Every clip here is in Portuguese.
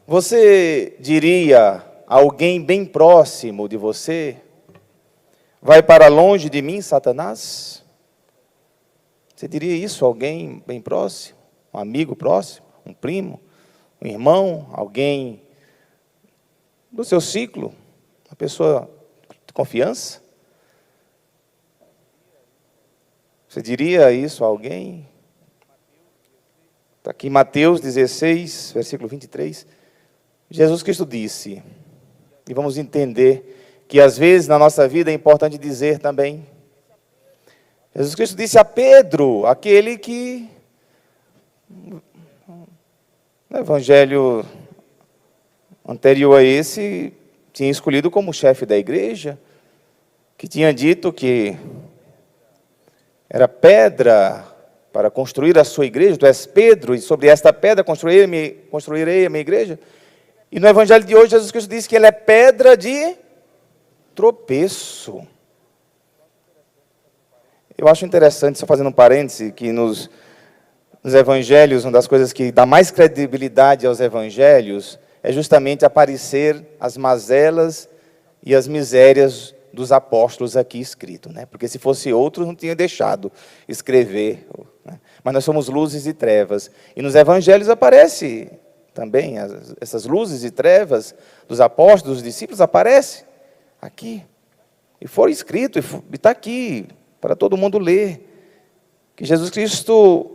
Você diria a alguém bem próximo de você: vai para longe de mim, Satanás? Você diria isso a alguém bem próximo? Um amigo próximo? Um primo? Um irmão? Alguém do seu ciclo? Uma pessoa de confiança? Você diria isso a alguém? Está aqui em Mateus 16, versículo 23. Jesus Cristo disse, e vamos entender que às vezes na nossa vida é importante dizer também. Jesus Cristo disse a Pedro, aquele que no evangelho anterior a esse tinha escolhido como chefe da igreja, que tinha dito que era pedra para construir a sua igreja. Tu és Pedro, e sobre esta pedra construirei a minha igreja. E no evangelho de hoje, Jesus Cristo disse que ele é pedra de tropeço. Eu acho interessante, só fazendo um parêntese, que nos evangelhos, uma das coisas que dá mais credibilidade aos evangelhos é justamente aparecer as mazelas e as misérias dos apóstolos aqui escrito, né? Porque se fosse outro, não tinha deixado escrever, né? Mas nós somos luzes e trevas. E nos evangelhos aparece também essas luzes e trevas dos apóstolos, dos discípulos, aparece aqui. E foi escrito, e está aqui, para todo mundo ler. Que Jesus Cristo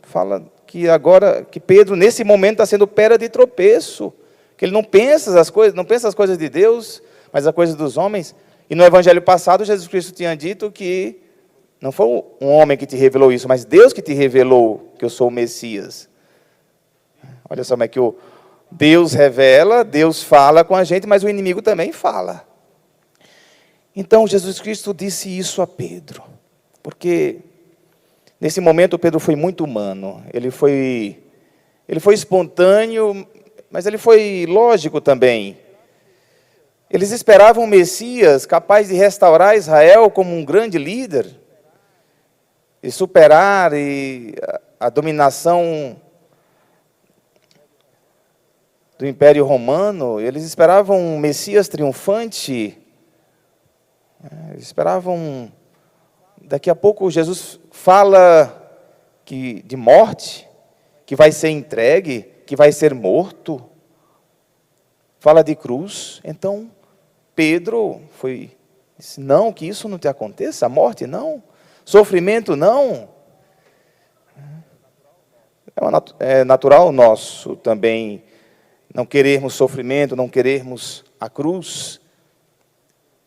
fala que agora, que Pedro, nesse momento, está sendo pedra de tropeço. Que ele não pensa as coisas de Deus, mas as coisas dos homens. E no evangelho passado, Jesus Cristo tinha dito que não foi um homem que te revelou isso, mas Deus que te revelou que eu sou o Messias. Olha só como é que Deus revela, Deus fala com a gente, mas o inimigo também fala. Então, Jesus Cristo disse isso a Pedro, porque nesse momento Pedro foi muito humano, ele foi espontâneo, mas ele foi lógico também. Eles esperavam um Messias capaz de restaurar Israel como um grande líder, e superar a dominação do Império Romano. Eles esperavam um Messias triunfante, eles esperavam. Daqui a pouco Jesus fala de morte, que vai ser entregue, que vai ser morto, fala de cruz. Então Pedro disse, não, que isso não te aconteça, a morte não, sofrimento não. É natural nosso também não querermos sofrimento, não querermos a cruz.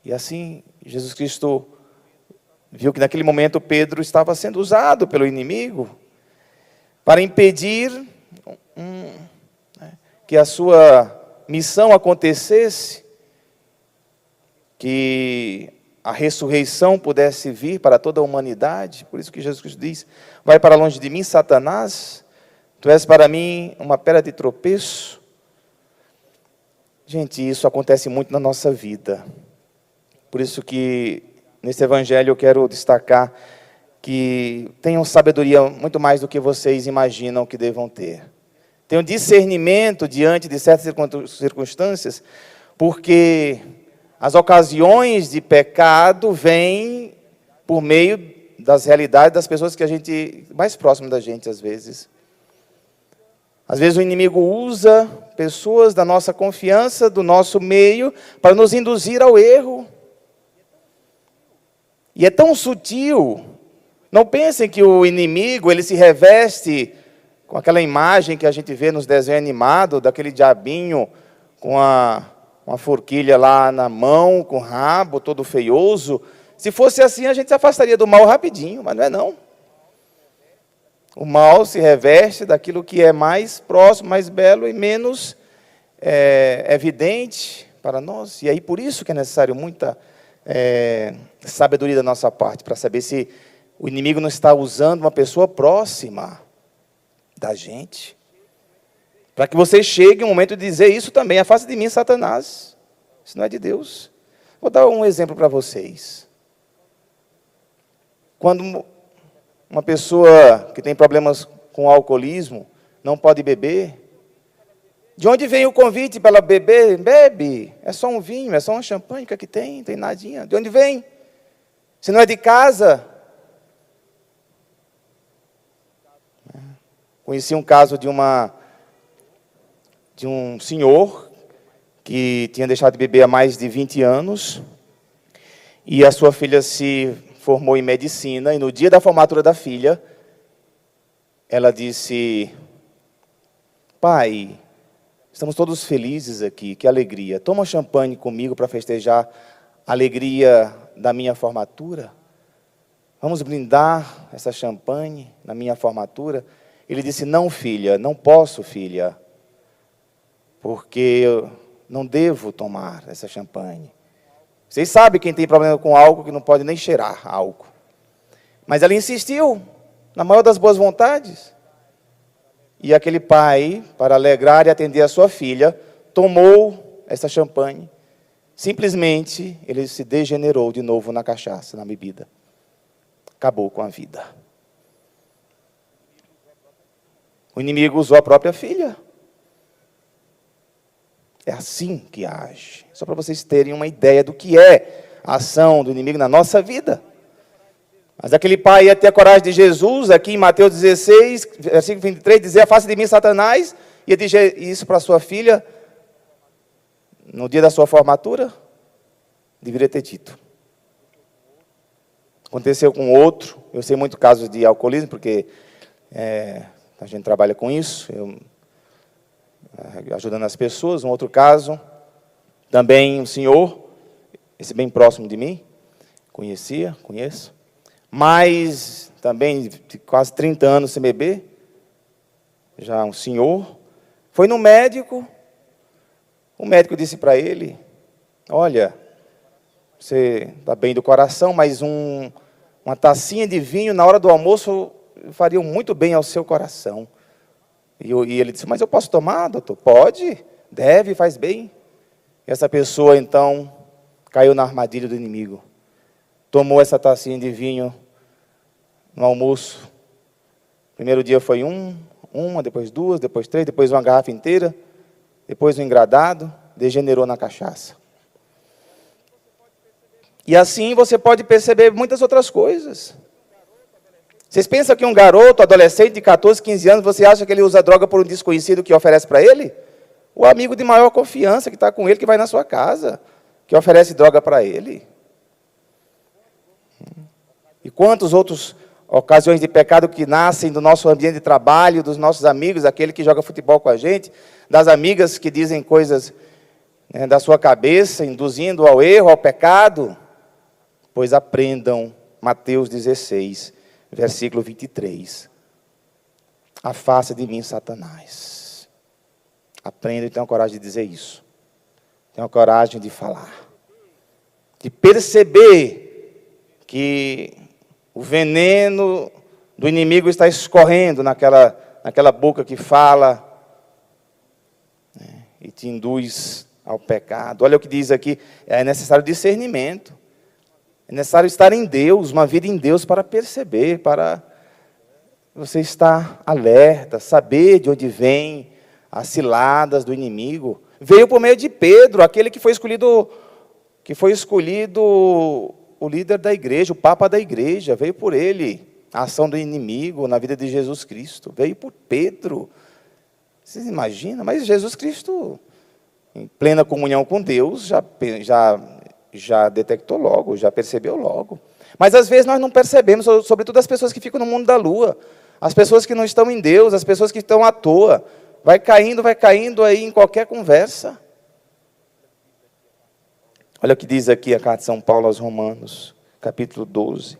E assim, Jesus Cristo viu que naquele momento Pedro estava sendo usado pelo inimigo para impedir que a sua missão acontecesse, que a ressurreição pudesse vir para toda a humanidade. Por isso que Jesus Cristo diz, vai para longe de mim, Satanás, tu és para mim uma pedra de tropeço. Gente, isso acontece muito na nossa vida. Por isso que nesse evangelho eu quero destacar que tenham sabedoria muito mais do que vocês imaginam que devam ter. Tenham discernimento diante de certas circunstâncias, porque as ocasiões de pecado vêm por meio das realidades das pessoas que a gente, mais próximo da gente às vezes. Às vezes o inimigo usa pessoas da nossa confiança, do nosso meio, para nos induzir ao erro. E é tão sutil. Não pensem que o inimigo, ele se reveste com aquela imagem que a gente vê nos desenhos animados, daquele diabinho com uma forquilha lá na mão, com o rabo todo feioso. Se fosse assim, a gente se afastaria do mal rapidinho, mas não é não. O mal se reveste daquilo que é mais próximo, mais belo e menos evidente para nós. E aí por isso que é necessário muita sabedoria da nossa parte, para saber se o inimigo não está usando uma pessoa próxima da gente. Para que você chegue um momento de dizer isso também, afasta de mim, Satanás. Isso não é de Deus. Vou dar um exemplo para vocês. Quando uma pessoa que tem problemas com o alcoolismo não pode beber, De onde vem o convite para ela beber? Bebe. É só um vinho, é só uma champanhe, o que é que tem? Não tem nadinha. De onde vem? Se não é de casa. Conheci um caso de um senhor que tinha deixado de beber há mais de 20 anos, e a sua filha se formou em medicina, e no dia da formatura da filha, ela disse: pai, estamos todos felizes aqui, que alegria. Toma champanhe comigo para festejar a alegria da minha formatura. Vamos brindar essa champanhe na minha formatura. Ele disse: não, filha, não posso, filha, porque eu não devo tomar essa champanhe. Vocês sabem quem tem problema com álcool, que não pode nem cheirar álcool. Mas ela insistiu, na maior das boas vontades. E aquele pai, para alegrar e atender a sua filha, tomou essa champanhe. Simplesmente, ele se degenerou de novo na cachaça, na bebida. Acabou com a vida. O inimigo usou a própria filha. É assim que age. Só para vocês terem uma ideia do que é a ação do inimigo na nossa vida. Mas aquele pai ia ter a coragem de Jesus, aqui em Mateus 16, versículo 23, dizer: afasta de mim, Satanás, e ia dizer isso para sua filha, no dia da sua formatura? Deveria ter dito. Aconteceu com outro, eu sei muito casos de alcoolismo, porque a gente trabalha com isso, ajudando as pessoas. Um outro caso, também um senhor, esse bem próximo de mim, conheço, mas também de quase 30 anos sem beber, já um senhor, foi no médico, o médico disse para ele: olha, você está bem do coração, mas uma tacinha de vinho na hora do almoço faria muito bem ao seu coração. E ele disse: mas eu posso tomar, doutor? Pode, deve, faz bem. E essa pessoa, então, caiu na armadilha do inimigo. Tomou essa tacinha de vinho no almoço. Primeiro dia foi uma, depois duas, depois três, depois uma garrafa inteira, depois um engradado, degenerou na cachaça. E assim você pode perceber muitas outras coisas. Vocês pensam que um garoto, adolescente de 14, 15 anos, você acha que ele usa droga por um desconhecido que oferece para ele? O amigo de maior confiança que está com ele, que vai na sua casa, que oferece droga para ele. E quantas outras ocasiões de pecado que nascem do nosso ambiente de trabalho, dos nossos amigos, aquele que joga futebol com a gente, das amigas que dizem coisas da sua cabeça, induzindo ao erro, ao pecado. Pois aprendam Mateus 16, versículo 23. Afasta de mim, Satanás. Aprenda e tenha coragem de dizer isso. Tenha coragem de falar. De perceber que o veneno do inimigo está escorrendo naquela boca que fala, e te induz ao pecado. Olha o que diz aqui: é necessário discernimento. É necessário estar em Deus, uma vida em Deus, para perceber, para você estar alerta, saber de onde vêm as ciladas do inimigo. Veio por meio de Pedro, aquele que foi escolhido o líder da igreja, o papa da igreja. Veio por ele a ação do inimigo na vida de Jesus Cristo. Veio por Pedro. Vocês imaginam? Mas Jesus Cristo, em plena comunhão com Deus, já detectou logo, já percebeu logo. Mas às vezes nós não percebemos, sobretudo as pessoas que ficam no mundo da lua, as pessoas que não estão em Deus, as pessoas que estão à toa. Vai caindo aí em qualquer conversa. Olha o que diz aqui a carta de São Paulo aos Romanos, capítulo 12.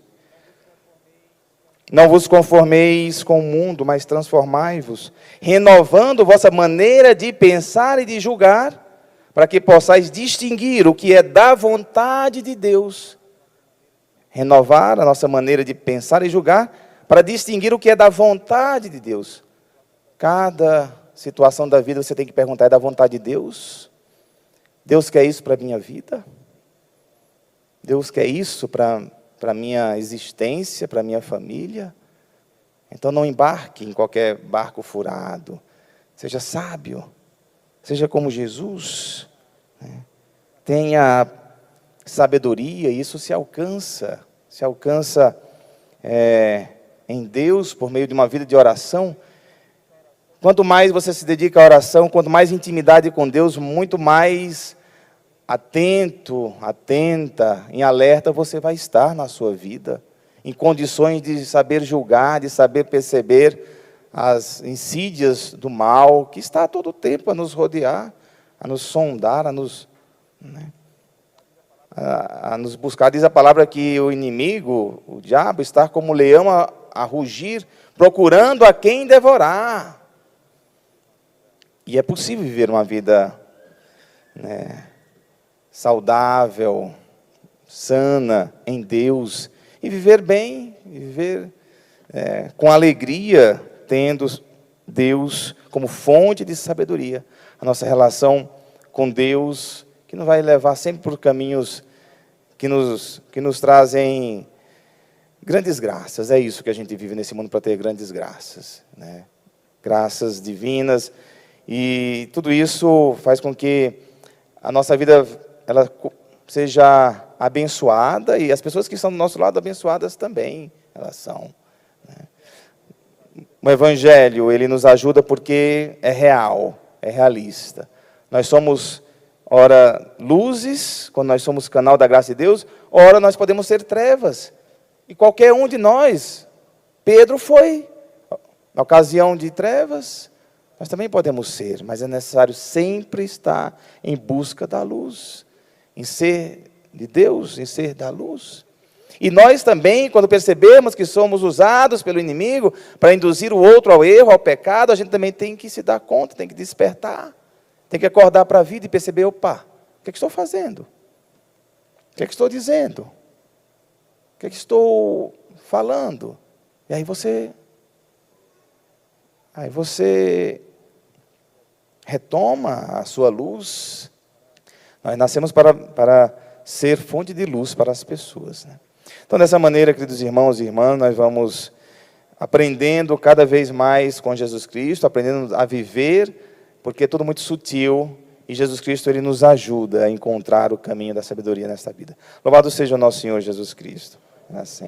Não vos conformeis com o mundo, mas transformai-vos, renovando vossa maneira de pensar e de julgar, para que possais distinguir o que é da vontade de Deus. Renovar a nossa maneira de pensar e julgar, para distinguir o que é da vontade de Deus. Cada situação da vida você tem que perguntar: é da vontade de Deus? Deus quer isso para a minha vida? Deus quer isso para a minha existência, para a minha família? Então não embarque em qualquer barco furado. Seja sábio. Seja como Jesus, né? Tenha sabedoria, isso se alcança em Deus por meio de uma vida de oração. Quanto mais você se dedica à oração, quanto mais intimidade com Deus, muito mais atenta, em alerta você vai estar na sua vida, em condições de saber julgar, de saber perceber as insídias do mal, que está a todo tempo a nos rodear, a nos sondar, a nos buscar. Diz a palavra que o inimigo, o diabo, está como um leão a rugir, procurando a quem devorar. E é possível viver uma vida saudável, sana, em Deus, e viver bem, viver com alegria, tendo Deus como fonte de sabedoria. A nossa relação com Deus, que nos vai levar sempre por caminhos que nos trazem grandes graças. É isso que a gente vive nesse mundo, para ter grandes graças, né? Graças divinas. E tudo isso faz com que a nossa vida ela seja abençoada, e as pessoas que estão do nosso lado abençoadas também, elas são, né? O Evangelho, ele nos ajuda porque é real, é realista. Nós somos, ora, luzes, quando nós somos canal da graça de Deus, ora, nós podemos ser trevas. E qualquer um de nós, Pedro foi, na ocasião de trevas, nós também podemos ser, mas é necessário sempre estar em busca da luz, em ser de Deus, em ser da luz. E nós também, quando percebemos que somos usados pelo inimigo para induzir o outro ao erro, ao pecado, a gente também tem que se dar conta, tem que despertar, tem que acordar para a vida e perceber, opa, o que é que estou fazendo? O que é que estou dizendo? O que é que estou falando? E aí você retoma a sua luz. Nós nascemos para ser fonte de luz para as pessoas, né? Então, dessa maneira, queridos irmãos e irmãs, nós vamos aprendendo cada vez mais com Jesus Cristo, aprendendo a viver, porque é tudo muito sutil, e Jesus Cristo, ele nos ajuda a encontrar o caminho da sabedoria nesta vida. Louvado seja o nosso Senhor Jesus Cristo. Assim.